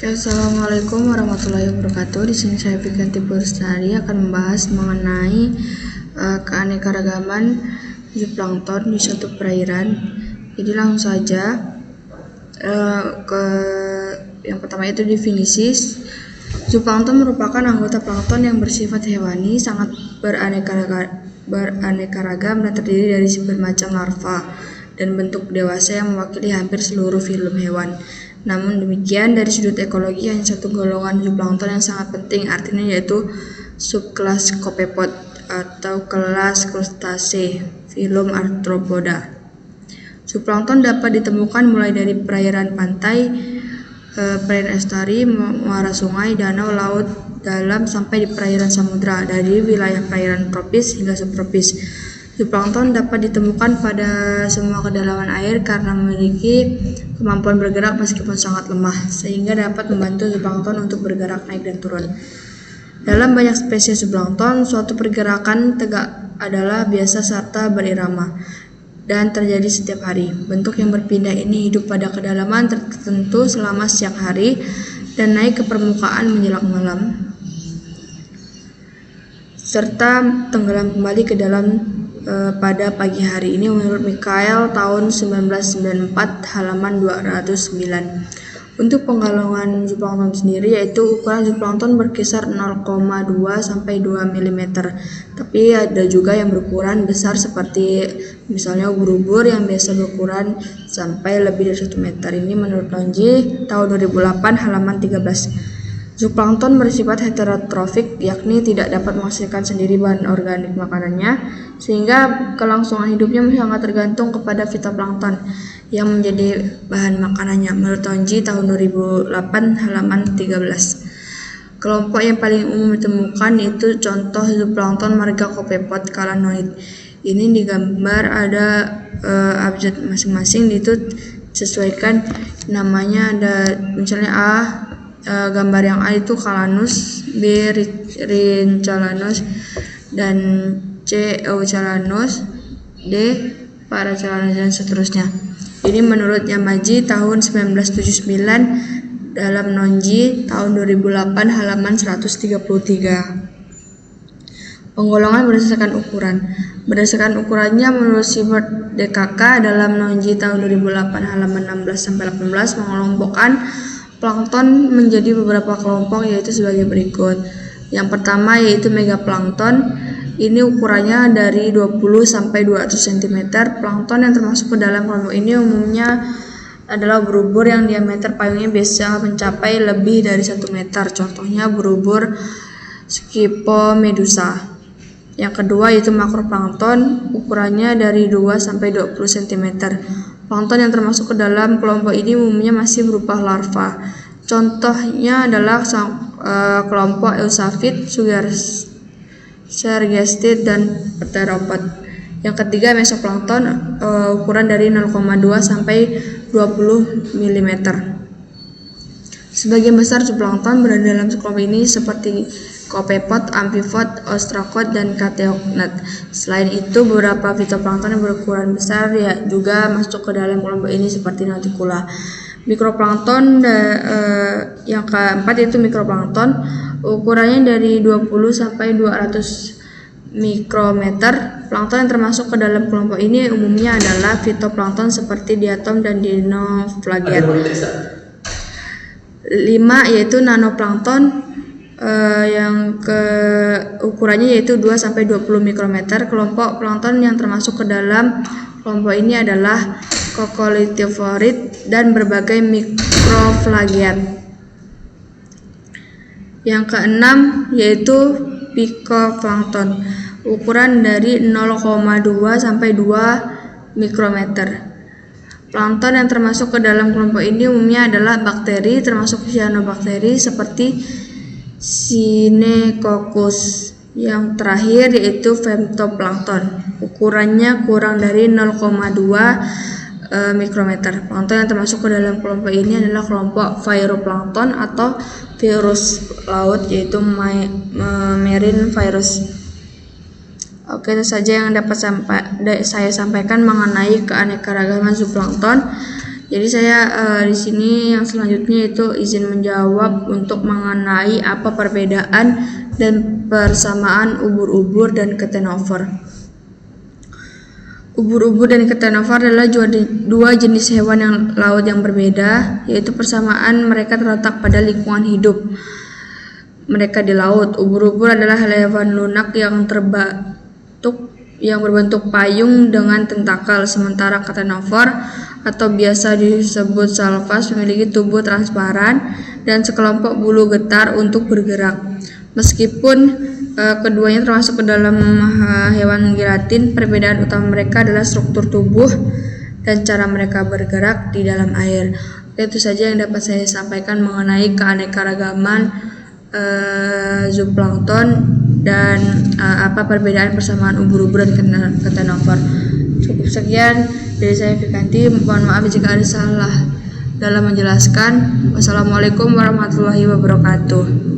Assalamualaikum warahmatullahi wabarakatuh. Di sini saya Vikanti Purstari akan membahas mengenai keanekaragaman zooplankton di suatu perairan. Jadi langsung saja yang pertama itu definisi. Zooplankton merupakan anggota plankton yang bersifat hewani, sangat beraneka ragam dan terdiri dari bermacam larva dan bentuk dewasa yang mewakili hampir seluruh filum hewan. Namun demikian, dari sudut ekologi hanya satu golongan zooplankton yang sangat penting, artinya yaitu subkelas Copepod atau kelas krustase, filum Arthropoda. Zooplankton dapat ditemukan mulai dari perairan pantai, perairan estuari, muara sungai, danau, laut dalam sampai di perairan samudra, dari wilayah perairan tropis hingga subtropis. Zooplankton dapat ditemukan pada semua kedalaman air karena memiliki kemampuan bergerak meskipun sangat lemah, sehingga dapat membantu zooplankton untuk bergerak naik dan turun. Dalam banyak spesies zooplankton, suatu pergerakan tegak adalah biasa serta berirama dan terjadi setiap hari. Bentuk yang berpindah ini hidup pada kedalaman tertentu selama siang hari dan naik ke permukaan menjelang malam, serta tenggelam kembali ke dalam pada pagi hari. Ini menurut Michael tahun 1994 halaman 209. Untuk penggolongan zooplankton sendiri, yaitu ukuran zooplankton berkisar 0,2 sampai 2 mm. Tapi ada juga yang berukuran besar seperti misalnya ubur-ubur yang biasa berukuran sampai lebih dari 1 meter. Ini menurut Lonji tahun 2008 halaman 13. Zooplankton bersifat heterotrofik, yakni tidak dapat menghasilkan sendiri bahan organik makanannya, sehingga kelangsungan hidupnya sangat tergantung kepada fitoplankton yang menjadi bahan makanannya. Menurut Tonji tahun 2008 halaman 13. Kelompok yang paling umum ditemukan itu contoh zooplankton marga Copepod kalanoid. Ini digambar ada abjad masing-masing, itu sesuaikan namanya. Ada misalnya gambar yang A itu Calanus, B Rhincalanus, dan C Eucalanus, D Paracalanus, dan seterusnya. Ini menurut Yamaji tahun 1979 dalam Nonji tahun 2008 halaman 133. Penggolongan berdasarkan ukuran. Berdasarkan ukurannya menurut Siebert DKK dalam Nonji tahun 2008 halaman 16-18 mengelompokkan plankton menjadi beberapa kelompok, yaitu sebagai berikut. Yang pertama yaitu megaplankton. Ini ukurannya dari 20 sampai 200 cm. Plankton yang termasuk ke dalam kelompok ini umumnya adalah ubur-ubur yang diameter payungnya biasa mencapai lebih dari 1 meter. Contohnya ubur-ubur Scyphomedusa. Yang kedua yaitu makroplankton, ukurannya dari 2 sampai 20 cm. Plankton yang termasuk ke dalam kelompok ini umumnya masih berupa larva. Contohnya adalah kelompok Eusapid, Sergestid, dan Pteropod. Yang ketiga mesoplankton, ukuran dari 0,2 sampai 20 mm. Sebagian besar zooplankton berada dalam kelompok ini seperti Copepod, Amphipod, Ostracod, dan Cateochnid. Selain itu, beberapa fitoplankton yang berukuran besar juga masuk ke dalam kelompok ini seperti Nauticula. Mikroplankton yang keempat itu mikroplankton, ukurannya dari 20 sampai 200 mikrometer. Plankton yang termasuk ke dalam kelompok ini umumnya adalah fitoplankton seperti diatom dan dinoflageat. 5 yaitu nanoplankton, yang ukurannya yaitu 2 sampai 20 mikrometer. Kelompok plankton yang termasuk ke dalam kelompok ini adalah Coccolithophoriid dan berbagai mikroflageat. Yang keenam yaitu Phycoplankton, ukuran dari 0,2 sampai 2 mikrometer. Plankton yang termasuk ke dalam kelompok ini umumnya adalah bakteri, termasuk cyanobacteria seperti Synechococcus. Yang terakhir yaitu femtoplankton, ukurannya kurang dari 0,2 mikrometer. Plankton yang termasuk ke dalam kelompok ini adalah kelompok phyroplankton atau virus laut, yaitu marine virus. Oke, itu saja yang dapat saya sampaikan mengenai keanekaragaman zooplankton. Jadi saya di sini yang selanjutnya itu izin menjawab untuk mengenai apa perbedaan dan persamaan ubur-ubur dan ketenover. Ubur-ubur dan ketenover adalah dua jenis hewan yang laut yang berbeda, yaitu persamaan mereka terletak pada lingkungan hidup mereka di laut. Ubur-ubur adalah hewan lunak yang berbentuk payung dengan tentakel, sementara ketenover atau biasa disebut salvas memiliki tubuh transparan dan sekelompok bulu getar untuk bergerak. Meskipun keduanya termasuk ke dalam hewan gelatin, perbedaan utama mereka adalah struktur tubuh dan cara mereka bergerak di dalam air. Itu saja yang dapat saya sampaikan mengenai keanekaragaman zooplankton dan apa perbedaan persamaan ubur-ubur dan ketenover. Cukup sekian dari saya, Fikanti. Mohon maaf jika ada salah dalam menjelaskan. Wassalamualaikum warahmatullahi wabarakatuh.